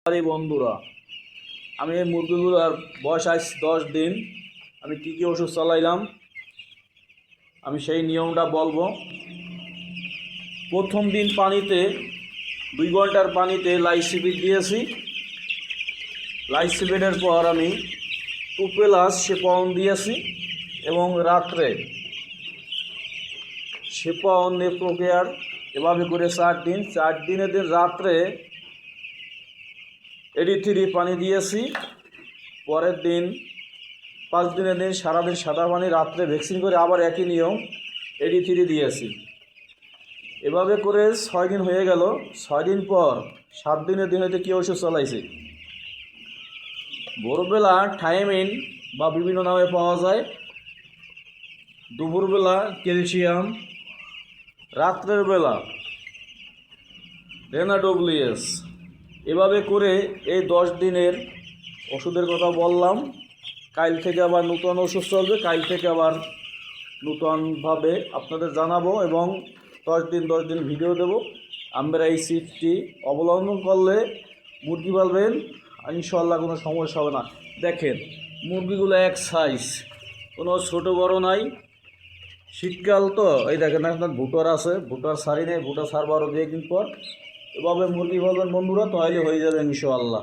আরে বন্ধুরা, আমি এই মুরগিগুলোর বয়স আজ 10 দিন। আমি কী কী ওষুধ চালাইলাম আমি সেই নিয়মটা বলবো। প্রথম দিন পানিতে 2 ঘন্টার পানিতে লাইসিপিড দিয়েছি। লাইসিপিডের পর আমি 2+ সেপন দিয়েছি এবং রাত্রে সেপন নেপ্রোকেয়ার এভাবে করে 4 দিন। 4 দিনের দিন রাত্রে 83 পানি দিয়েছি। পরের দিন 5 দিনের দিন সারাদিন সাদা পানি, রাত্রে ভ্যাকসিন করে আবার একই নিয়ম 83 দিয়েছি। এভাবে করে 6 দিন হয়ে গেল। 6 দিন পর 7 দিনের দিন হয়তো কী ওষুধ চালাইছি। ভোরবেলা থায়ামিন বা বিভিন্ন নামে পাওয়া যায়, দুপুরবেলা ক্যালসিয়াম, রাত্রের বেলা রেনাডব্লিউএস। এভাবে করে এই 10 দিনের ওষুধের কথা বললাম। কাল থেকে আবার নতুন ওষুধ চলবে, কাল থেকে আবার নতুনভাবে আপনাদের জানাবো এবং 10 দিন ভিডিও দেব। আমরা এই সিটটি অবলম্বন করলে মুরগি পালবেন, ইনশাল্লাহ কোনো সমস্যা হবে না। দেখেন মুরগিগুলো এক সাইজ, কোনো ছোট বড় নাই। শীতকাল তো এই দেখেন আপনার ভুটার আছে, ভুটার সারি নেই, ভুটার সারবো আরও 2 দিন পর। এভাবে মুরগি পালবেন বন্ধুরা, তাহলে হয়ে যাবে ইনশাআল্লাহ।